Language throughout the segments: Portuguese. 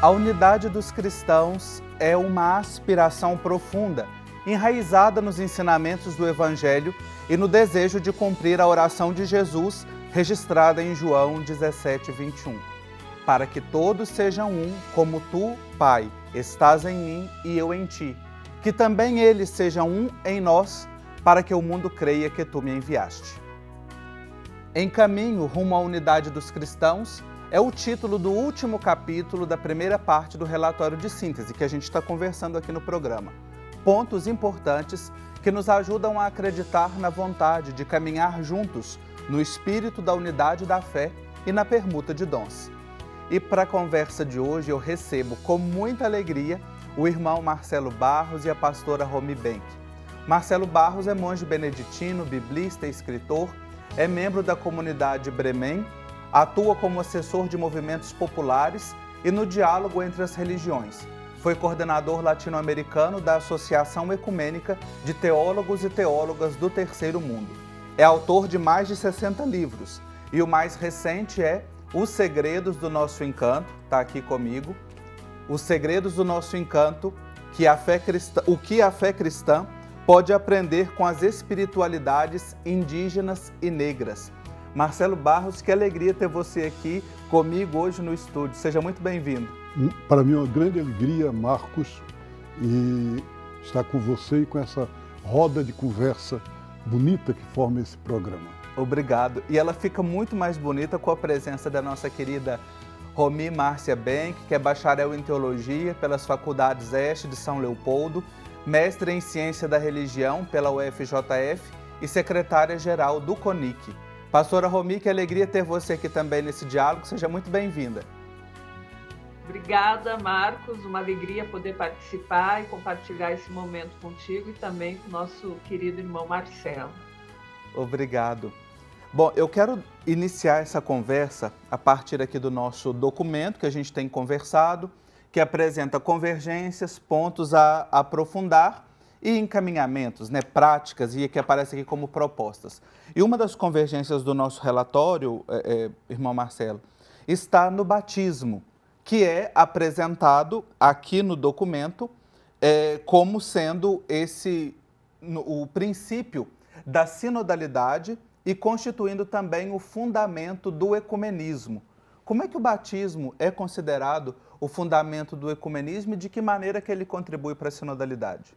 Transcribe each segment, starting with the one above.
A unidade dos cristãos é uma aspiração profunda, enraizada nos ensinamentos do Evangelho e no desejo de cumprir a oração de Jesus, registrada em João 17:21. Para que todos sejam um, como tu, Pai, estás em mim e eu em ti. Que também eles sejam um em nós, para que o mundo creia que tu me enviaste. Em caminho rumo à unidade dos cristãos é o título do último capítulo da primeira parte do relatório de síntese que a gente está conversando aqui no programa. Pontos importantes que nos ajudam a acreditar na vontade de caminhar juntos no espírito da unidade da fé e na permuta de dons. E para a conversa de hoje eu recebo com muita alegria o irmão Marcelo Barros e a pastora Romy Benck. Marcelo Barros é monge beneditino, biblista e escritor, é membro da comunidade Bremen, atua como assessor de movimentos populares e no diálogo entre as religiões. Foi coordenador latino-americano da Associação Ecumênica de Teólogos e Teólogas do Terceiro Mundo. É autor de mais de 60 livros e o mais recente é Os Segredos do Nosso Encanto, está aqui comigo. Os Segredos do Nosso Encanto, o que a fé cristã pode aprender com as espiritualidades indígenas e negras. Marcelo Barros, que alegria ter você aqui comigo hoje no estúdio. Seja muito bem-vindo. Para mim é uma grande alegria, Marcos, e estar com você e com essa roda de conversa bonita que forma esse programa. Obrigado. E ela fica muito mais bonita com a presença da nossa querida Romy Márcia Benck, que é bacharel em Teologia pelas Faculdades Este de São Leopoldo, mestre em Ciência da Religião pela UFJF e secretária-geral do CONIC. Pastora Romy, que alegria ter você aqui também nesse diálogo. Seja muito bem-vinda. Obrigada, Marcos. Uma alegria poder participar e compartilhar esse momento contigo e também com o nosso querido irmão Marcelo. Obrigado. Bom, eu quero iniciar essa conversa a partir aqui do nosso documento que a gente tem conversado, que apresenta convergências, pontos a aprofundar e encaminhamentos, práticas, e que aparece aqui como propostas. E uma das convergências do nosso relatório, irmão Marcelo, está no batismo, que é apresentado aqui no documento como sendo o princípio da sinodalidade e constituindo também o fundamento do ecumenismo. Como é que o batismo é considerado o fundamento do ecumenismo e de que maneira que ele contribui para a sinodalidade?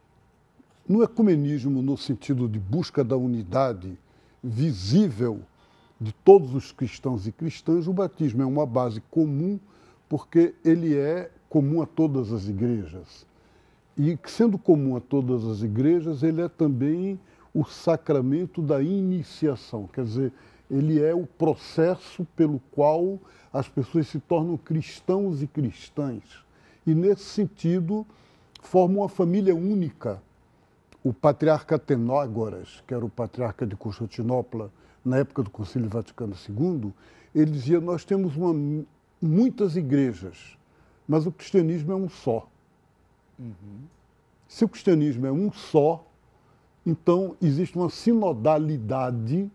No ecumenismo, no sentido de busca da unidade visível de todos os cristãos e cristãs, o batismo é uma base comum porque ele é comum a todas as igrejas. E, sendo comum a todas as igrejas, ele é também o sacramento da iniciação, quer dizer, ele é o processo pelo qual as pessoas se tornam cristãos e cristãs. E, nesse sentido, formam uma família única. O patriarca Tenógoras, que era o patriarca de Constantinopla na época do Concílio Vaticano II, ele dizia: nós temos muitas igrejas, mas o cristianismo é um só. Se o cristianismo é um só, então existe uma sinodalidade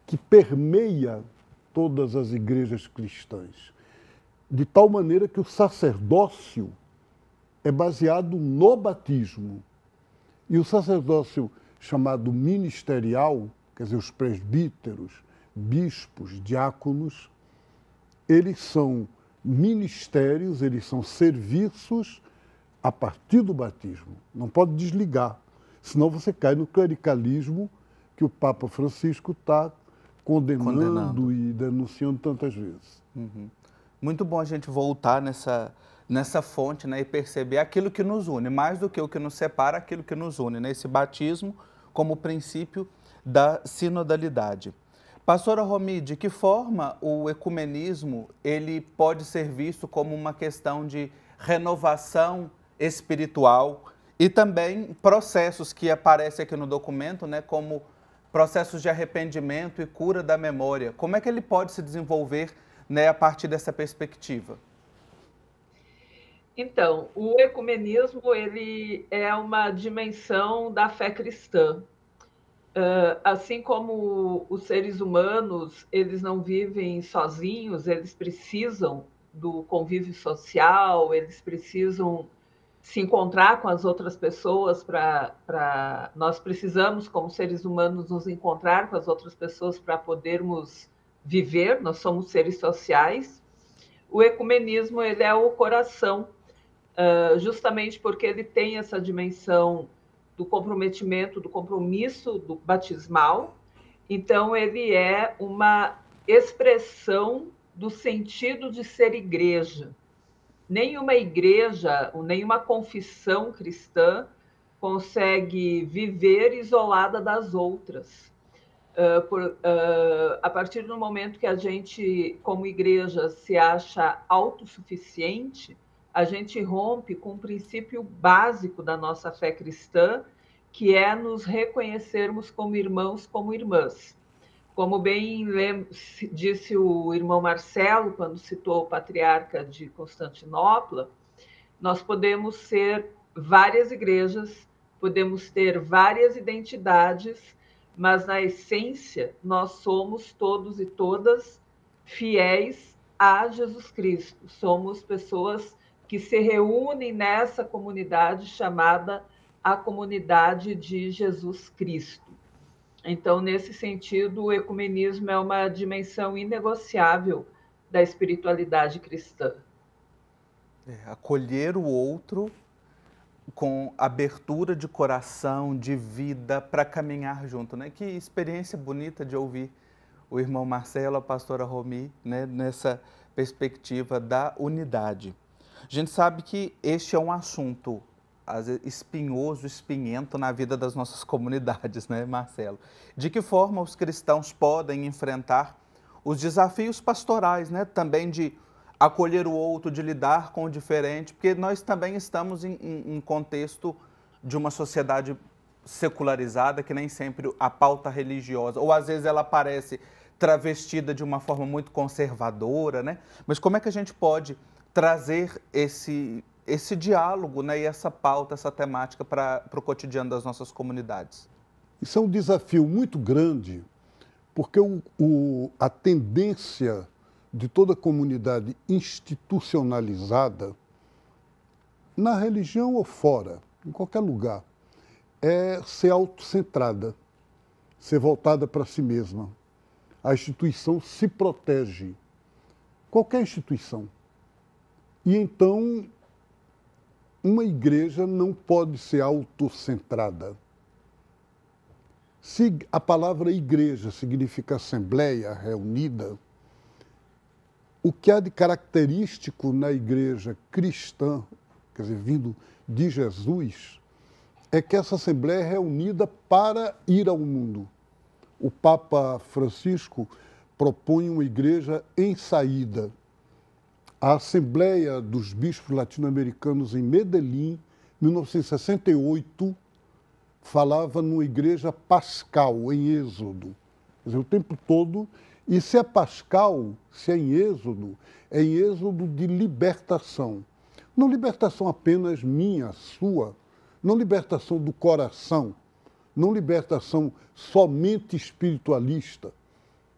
que permeia todas as igrejas cristãs, de tal maneira que o sacerdócio é baseado no batismo. E o sacerdócio chamado ministerial, quer dizer, os presbíteros, bispos, diáconos, eles são ministérios, eles são serviços a partir do batismo. Não pode desligar, senão você cai no clericalismo que o Papa Francisco está condenando e denunciando tantas vezes. Muito bom a gente voltar nessa fonte, e perceber aquilo que nos une, mais do que o que nos separa, aquilo que nos une, esse batismo como princípio da sinodalidade. Pastora Romy, de que forma o ecumenismo ele pode ser visto como uma questão de renovação espiritual e também processos que aparecem aqui no documento, como processos de arrependimento e cura da memória? Como é que ele pode se desenvolver a partir dessa perspectiva? Então, o ecumenismo ele é uma dimensão da fé cristã. Assim como os seres humanos, eles não vivem sozinhos, eles precisam do convívio social, eles precisam se encontrar com as outras pessoas nós precisamos, como seres humanos, nos encontrar com as outras pessoas para podermos viver, nós somos seres sociais. O ecumenismo, ele é o coração, justamente porque ele tem essa dimensão do comprometimento, do compromisso do batismal. Então, ele é uma expressão do sentido de ser igreja. Nenhuma igreja, nenhuma confissão cristã consegue viver isolada das outras. A partir do momento que a gente, como igreja, se acha autossuficiente, a gente rompe com um princípio básico da nossa fé cristã, que é nos reconhecermos como irmãos, como irmãs. Como bem disse o irmão Marcelo, quando citou o patriarca de Constantinopla, nós podemos ser várias igrejas, podemos ter várias identidades, mas na essência nós somos todos e todas fiéis a Jesus Cristo. Somos pessoas que se reúnem nessa comunidade chamada a comunidade de Jesus Cristo. Então, nesse sentido, o ecumenismo é uma dimensão inegociável da espiritualidade cristã. Acolher o outro com abertura de coração, de vida, para caminhar junto, né? Que experiência bonita de ouvir o irmão Marcelo, a pastora Romi, né? Nessa perspectiva da unidade. A gente sabe que este é um assunto às vezes, espinhoso, espinhento na vida das nossas comunidades, né, Marcelo? De que forma os cristãos podem enfrentar os desafios pastorais, né? Também de acolher o outro, de lidar com o diferente, porque nós também estamos em contexto de uma sociedade secularizada, que nem sempre a pauta religiosa, ou às vezes ela aparece travestida de uma forma muito conservadora, né? Mas como é que a gente pode trazer esse diálogo, né, e essa pauta, essa temática para o cotidiano das nossas comunidades? Isso é um desafio muito grande, porque a tendência de toda comunidade institucionalizada, na religião ou fora, em qualquer lugar, é ser autocentrada, ser voltada para si mesma. A instituição se protege, qualquer instituição. E então, uma igreja não pode ser autocentrada. Se a palavra igreja significa assembleia reunida, o que há de característico na igreja cristã, quer dizer, vindo de Jesus, é que essa assembleia é reunida para ir ao mundo. O Papa Francisco propõe uma igreja em saída. A Assembleia dos Bispos Latino-Americanos em Medellín, 1968, falava numa igreja pascal, em Êxodo. Quer dizer, o tempo todo. E se é pascal, se é em Êxodo de libertação. Não libertação apenas minha, sua, não libertação do coração, não libertação somente espiritualista,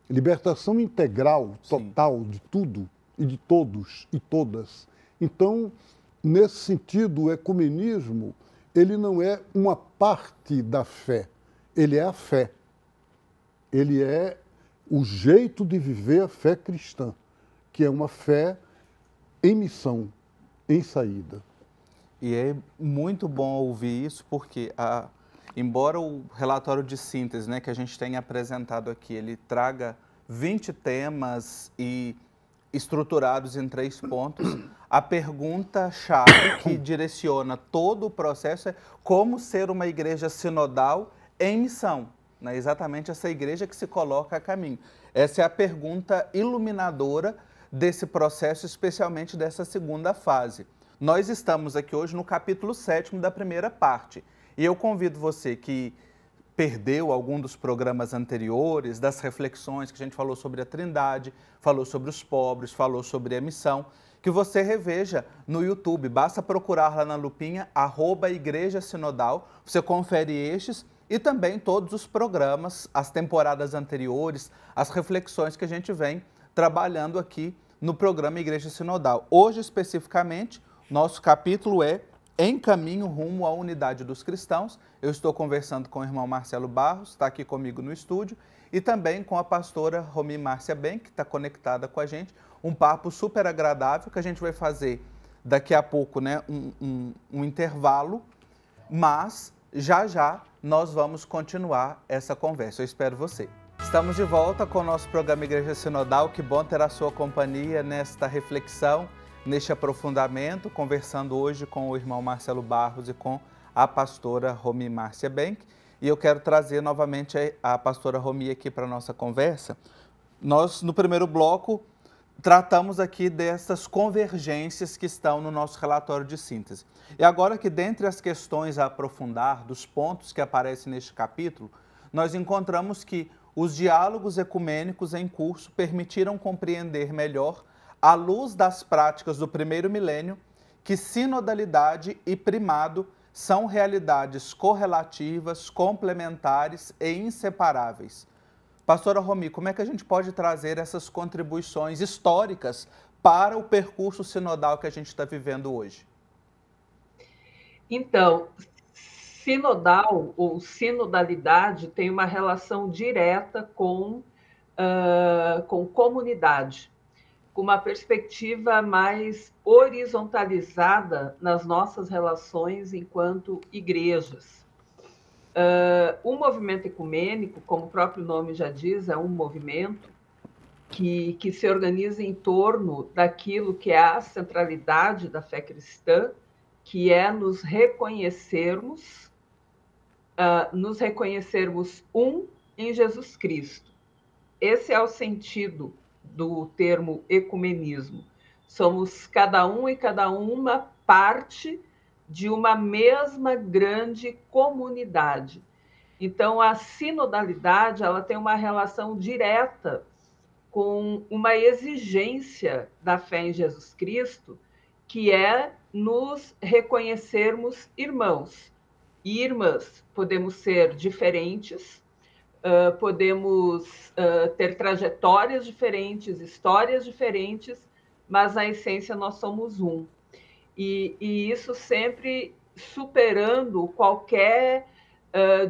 libertação integral, total, de tudo e de todos e todas. Então, nesse sentido, o ecumenismo, ele não é uma parte da fé, ele é a fé. Ele é o jeito de viver a fé cristã, que é uma fé em missão, em saída. E é muito bom ouvir isso, porque, embora o relatório de síntese, né, que a gente tem apresentado aqui, ele traga 20 temas e estruturados em 3 pontos, a pergunta-chave que direciona todo o processo é como ser uma igreja sinodal em missão, né? Exatamente essa igreja que se coloca a caminho. Essa é a pergunta iluminadora desse processo, especialmente dessa segunda fase. Nós estamos aqui hoje no capítulo 7º da primeira parte, e eu convido você que perdeu algum dos programas anteriores, das reflexões que a gente falou sobre a Trindade, falou sobre os pobres, falou sobre a missão, que você reveja no YouTube. Basta procurar lá na lupinha, @Igreja Sinodal, você confere estes e também todos os programas, as temporadas anteriores, as reflexões que a gente vem trabalhando aqui no programa Igreja Sinodal. Hoje, especificamente, nosso capítulo é Em Caminho Rumo à Unidade dos Cristãos. Eu estou conversando com o irmão Marcelo Barros, está aqui comigo no estúdio, e também com a pastora Romi Márcia Ben, que está conectada com a gente. Um papo super agradável que a gente vai fazer daqui a pouco, né, um intervalo, mas já nós vamos continuar essa conversa. Eu espero você. Estamos de volta com o nosso programa Igreja Sinodal. Que bom ter a sua companhia nesta reflexão, neste aprofundamento, conversando hoje com o irmão Marcelo Barros e com a pastora Romi Márcia Ben. E eu quero trazer novamente a pastora Romi aqui para a nossa conversa. Nós, no primeiro bloco, tratamos aqui dessas convergências que estão no nosso relatório de síntese. E agora que dentre as questões a aprofundar, dos pontos que aparecem neste capítulo, nós encontramos que os diálogos ecumênicos em curso permitiram compreender melhor, à luz das práticas do primeiro milênio, que sinodalidade e primado são realidades correlativas, complementares e inseparáveis. Pastora Romi, como é que a gente pode trazer essas contribuições históricas para o percurso sinodal que a gente está vivendo hoje? Então, sinodal ou sinodalidade tem uma relação direta com comunidade, com uma perspectiva mais horizontalizada nas nossas relações enquanto igrejas. O movimento ecumênico, como o próprio nome já diz, é um movimento que se organiza em torno daquilo que é a centralidade da fé cristã, que é nos reconhecermos um em Jesus Cristo. Esse é o sentido do termo ecumenismo. Somos cada um e cada uma parte de uma mesma grande comunidade. Então, a sinodalidade ela tem uma relação direta com uma exigência da fé em Jesus Cristo, que é nos reconhecermos irmãos e irmãs. Podemos ser diferentes, podemos ter trajetórias diferentes, histórias diferentes, mas na essência nós somos um. E isso sempre superando qualquer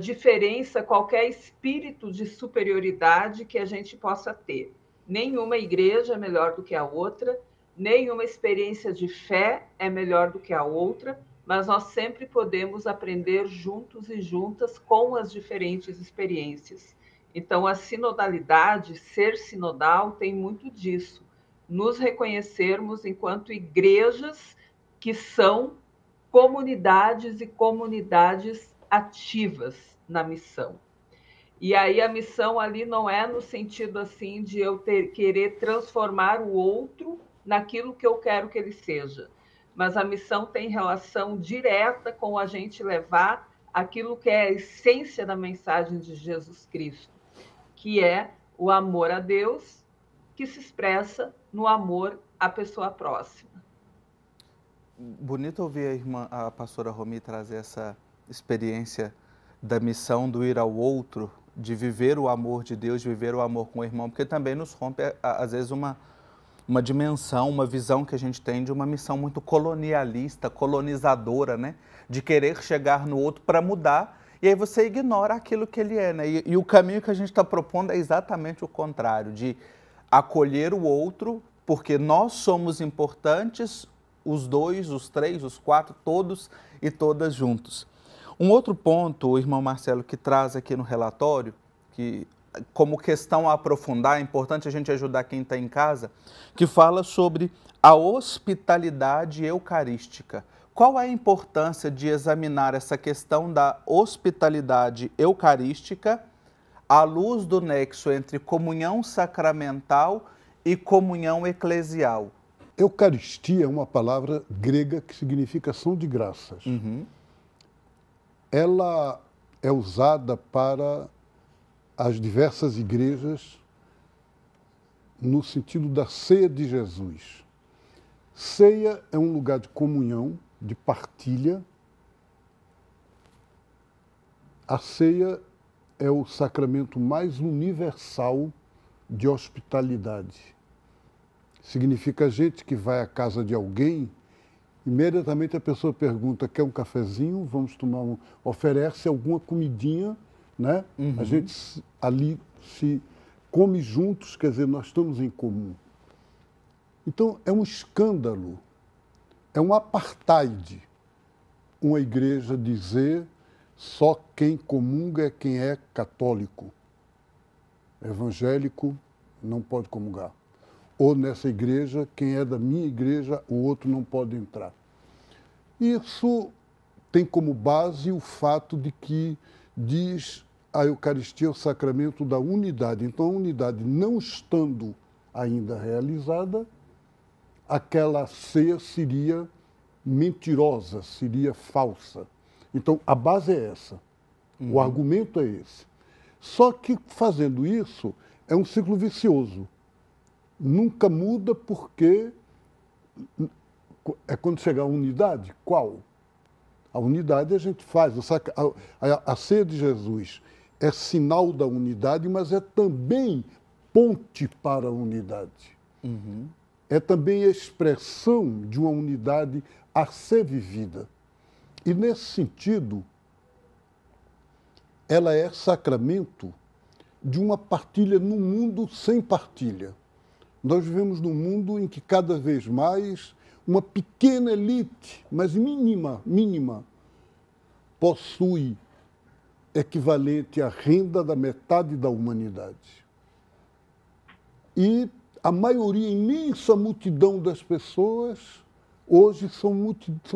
diferença, qualquer espírito de superioridade que a gente possa ter. Nenhuma igreja é melhor do que a outra, nenhuma experiência de fé é melhor do que a outra, mas nós sempre podemos aprender juntos e juntas com as diferentes experiências. Então, a sinodalidade, ser sinodal, tem muito disso. Nos reconhecermos enquanto igrejas que são comunidades e comunidades ativas na missão. E aí a missão ali não é no sentido assim de eu querer transformar o outro naquilo que eu quero que ele seja, mas a missão tem relação direta com a gente levar aquilo que é a essência da mensagem de Jesus Cristo, que é o amor a Deus, que se expressa no amor à pessoa próxima. Bonito ouvir a pastora Romi trazer essa experiência da missão do ir ao outro, de viver o amor de Deus, de viver o amor com o irmão, porque também nos rompe, às vezes, uma dimensão, uma visão que a gente tem de uma missão muito colonialista, colonizadora, né? De querer chegar no outro para mudar, e aí você ignora aquilo que ele é, né? E o caminho que a gente está propondo é exatamente o contrário, de acolher o outro, porque nós somos importantes, os dois, os três, os quatro, todos e todas juntos. Um outro ponto, o irmão Marcelo, que traz aqui no relatório, que como questão a aprofundar, é importante a gente ajudar quem está em casa, que fala sobre a hospitalidade eucarística. Qual é a importância de examinar essa questão da hospitalidade eucarística à luz do nexo entre comunhão sacramental e comunhão eclesial? Eucaristia é uma palavra grega que significa ação de graças. Uhum. Ela é usada para as diversas igrejas no sentido da ceia de Jesus. Ceia é um lugar de comunhão, de partilha. A ceia é o sacramento mais universal de hospitalidade. Significa gente que vai à casa de alguém, imediatamente a pessoa pergunta, quer um cafezinho? Vamos tomar um... Oferece alguma comidinha, né? Uhum. A gente ali se come juntos, quer dizer, nós estamos em comum. Então, é um escândalo, é um apartheid uma igreja dizer só quem comunga é quem é católico. Evangélico não pode comungar. Ou nessa igreja, quem é da minha igreja, o outro não pode entrar. Isso tem como base o fato de que diz a Eucaristia é o sacramento da unidade. Então, a unidade não estando ainda realizada, aquela ceia seria mentirosa, seria falsa. Então, a base é essa. O argumento é esse. Só que, fazendo isso, é um ciclo vicioso. Nunca muda porque é quando chegar a unidade. Qual? A unidade a gente faz. A ceia de Jesus é sinal da unidade, mas é também ponte para a unidade. Uhum. É também a expressão de uma unidade a ser vivida. E, nesse sentido, ela é sacramento de uma partilha num mundo sem partilha. Nós vivemos num mundo em que, cada vez mais, uma pequena elite, mas mínima, possui equivalente à renda da metade da humanidade. E a maioria, imensa multidão das pessoas, hoje são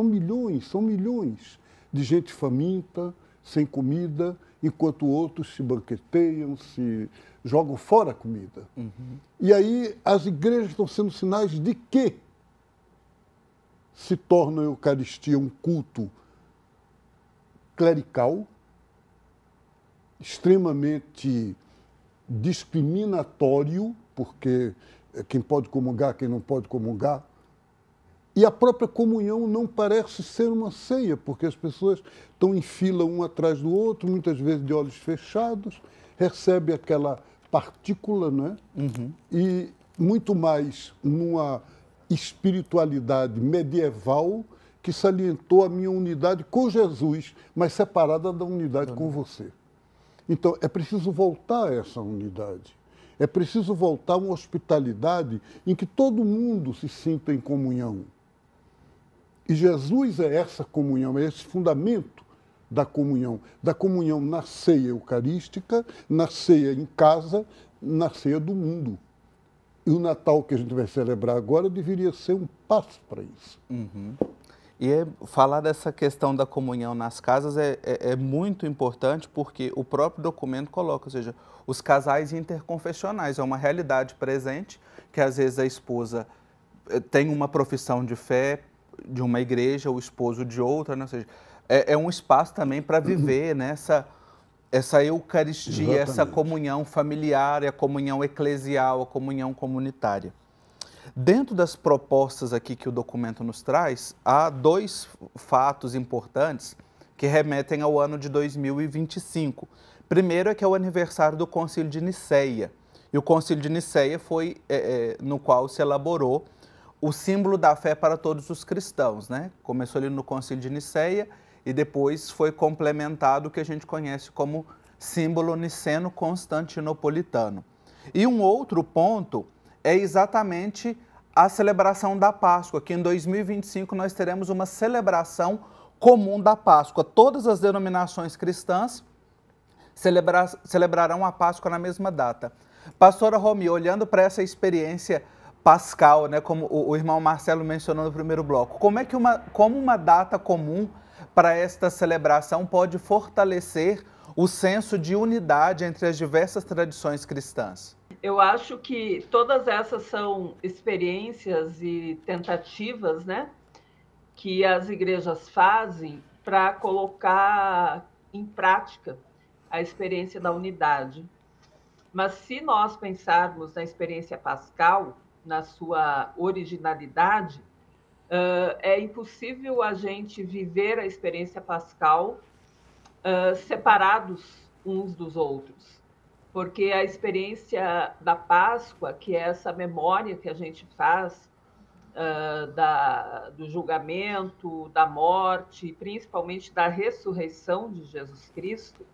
milhões de gente faminta, sem comida, enquanto outros se banqueteiam, se jogam fora a comida. Uhum. E aí as igrejas estão sendo sinais de que se torna a Eucaristia um culto clerical, extremamente discriminatório, porque quem pode comungar, quem não pode comungar. E a própria comunhão não parece ser uma ceia, porque as pessoas estão em fila um atrás do outro, muitas vezes de olhos fechados, recebe aquela partícula, não é? Uhum. E muito mais numa espiritualidade medieval que salientou a minha unidade com Jesus, mas separada da unidade com você. Então, é preciso voltar a essa unidade. É preciso voltar a uma hospitalidade em que todo mundo se sinta em comunhão. E Jesus é essa comunhão, é esse fundamento da comunhão na ceia eucarística, na ceia em casa, na ceia do mundo. E o Natal que a gente vai celebrar agora deveria ser um passo para isso. Uhum. E falar dessa questão da comunhão nas casas é muito importante, porque o próprio documento coloca, ou seja, os casais interconfessionais, é uma realidade presente, que às vezes a esposa tem uma profissão de fé de uma igreja, o esposo de outra, né? Ou seja, é um espaço também para viver, né? Essa Eucaristia, Exatamente. essa comunhão familiar, a comunhão eclesial, a comunhão comunitária. Dentro das propostas aqui que o documento nos traz, há dois fatos importantes que remetem ao ano de 2025. Primeiro é que é o aniversário do Concílio de Nicéia. E o Concílio de Nicéia foi no qual se elaborou o símbolo da fé para todos os cristãos, né? Começou ali no Concílio de Nicéia e depois foi complementado o que a gente conhece como símbolo niceno-constantinopolitano. E um outro ponto é exatamente a celebração da Páscoa, que em 2025 nós teremos uma celebração comum da Páscoa. Todas as denominações cristãs celebrarão a Páscoa na mesma data. Pastora Romy, olhando para essa experiência pascal, né, como o irmão Marcelo mencionou no primeiro bloco, como uma data comum para esta celebração pode fortalecer o senso de unidade entre as diversas tradições cristãs? Eu acho que todas essas são experiências e tentativas, né, que as igrejas fazem para colocar em prática a experiência da unidade. Mas se nós pensarmos na experiência pascal, na sua originalidade, é impossível a gente viver a experiência pascal separados uns dos outros. porque a experiência da Páscoa, que é essa memória que a gente faz do julgamento, da morte, principalmente da ressurreição de Jesus Cristo,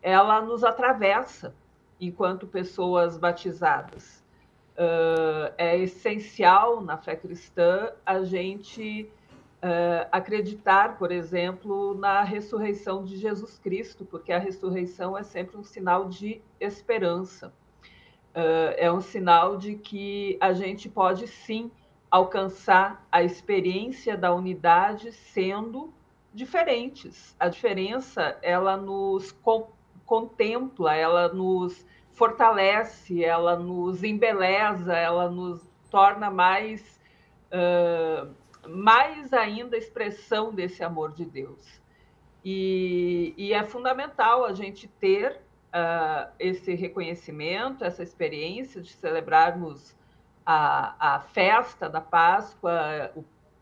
ela nos atravessa enquanto pessoas batizadas. É essencial na fé cristã a gente acreditar, por exemplo, na ressurreição de Jesus Cristo, porque a ressurreição é sempre um sinal de esperança. É um sinal de que a gente pode, sim, alcançar a experiência da unidade sendo diferentes. A diferença, ela nos contempla, ela nos fortalece, ela nos embeleza, ela nos torna mais ainda expressão desse amor de Deus. E é fundamental a gente ter esse reconhecimento, essa experiência de celebrarmos a festa da Páscoa,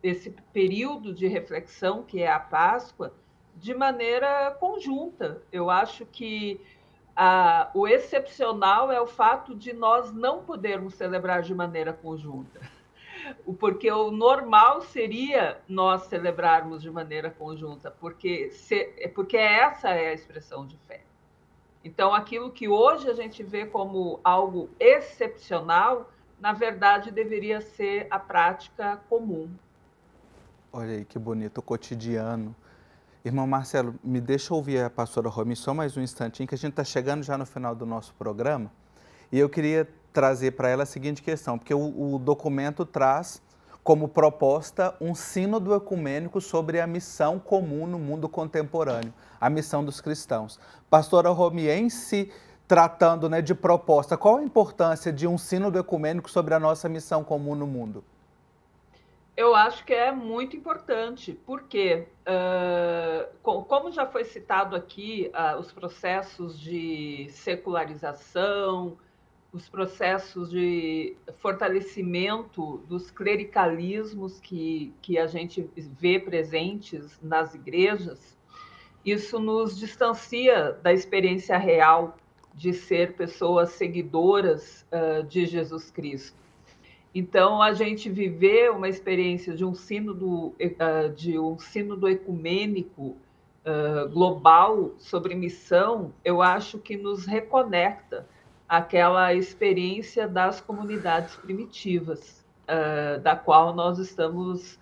esse período de reflexão que é a Páscoa, de maneira conjunta. Eu acho que o excepcional é o fato de nós não podermos celebrar de maneira conjunta, porque o normal seria nós celebrarmos de maneira conjunta, porque essa é a expressão de fé. Então, aquilo que hoje a gente vê como algo excepcional, na verdade, deveria ser a prática comum. Olha aí que bonito, o cotidiano. Irmão Marcelo, me deixa ouvir a pastora Romy só mais um instantinho, que a gente está chegando já no final do nosso programa, e eu queria trazer para ela a seguinte questão, porque o documento traz como proposta um sínodo ecumênico sobre a missão comum no mundo contemporâneo, a missão dos cristãos. Pastora Romy, em se tratando, né, de proposta, qual a importância de um sínodo ecumênico sobre a nossa missão comum no mundo? Eu acho que é muito importante, porque, como já foi citado aqui, os processos de secularização, os processos de fortalecimento dos clericalismos que a gente vê presentes nas igrejas, isso nos distancia da experiência real de ser pessoas seguidoras de Jesus Cristo. Então, a gente viver uma experiência de um sínodo ecumênico global sobre missão, eu acho que nos reconecta àquela experiência das comunidades primitivas, da qual nós estamos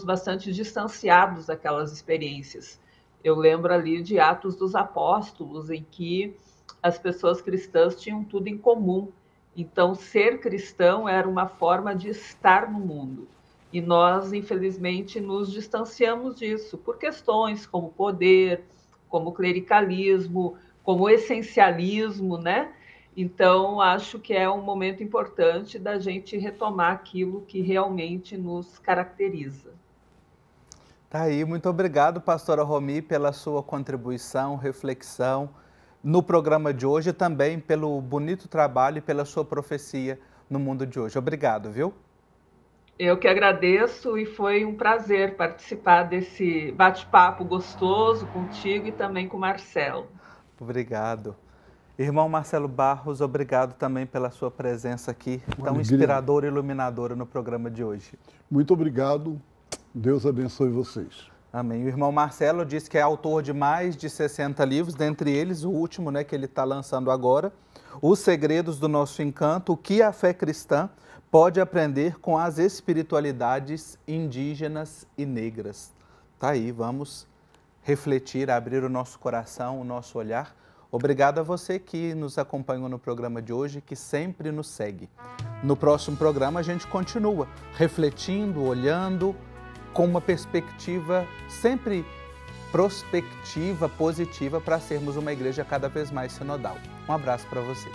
bastante distanciados daquelas experiências. Eu lembro ali de Atos dos Apóstolos, em que as pessoas cristãs tinham tudo em comum. Então, ser cristão era uma forma de estar no mundo. E nós, infelizmente, nos distanciamos disso por questões como poder, como clericalismo, como essencialismo, né? Então, acho que é um momento importante da gente retomar aquilo que realmente nos caracteriza. Tá aí, muito obrigado, pastora Romy, pela sua contribuição, reflexão no programa de hoje e também pelo bonito trabalho e pela sua profecia no mundo de hoje. Obrigado, viu? Eu que agradeço e foi um prazer participar desse bate-papo gostoso contigo e também com o Marcelo. Obrigado. Irmão Marcelo Barros, obrigado também pela sua presença aqui, tão alegria. inspiradora e iluminadora no programa de hoje. Muito obrigado. Deus abençoe vocês. Amém. O irmão Marcelo diz que é autor de mais de 60 livros, dentre eles o último, né, que ele está lançando agora, Os Segredos do Nosso Encanto, o que a fé cristã pode aprender com as espiritualidades indígenas e negras. Tá aí, vamos refletir, abrir o nosso coração, o nosso olhar. Obrigado a você que nos acompanhou no programa de hoje, que sempre nos segue. No próximo programa a gente continua refletindo, olhando, com uma perspectiva sempre prospectiva, positiva, para sermos uma igreja cada vez mais sinodal. Um abraço para você.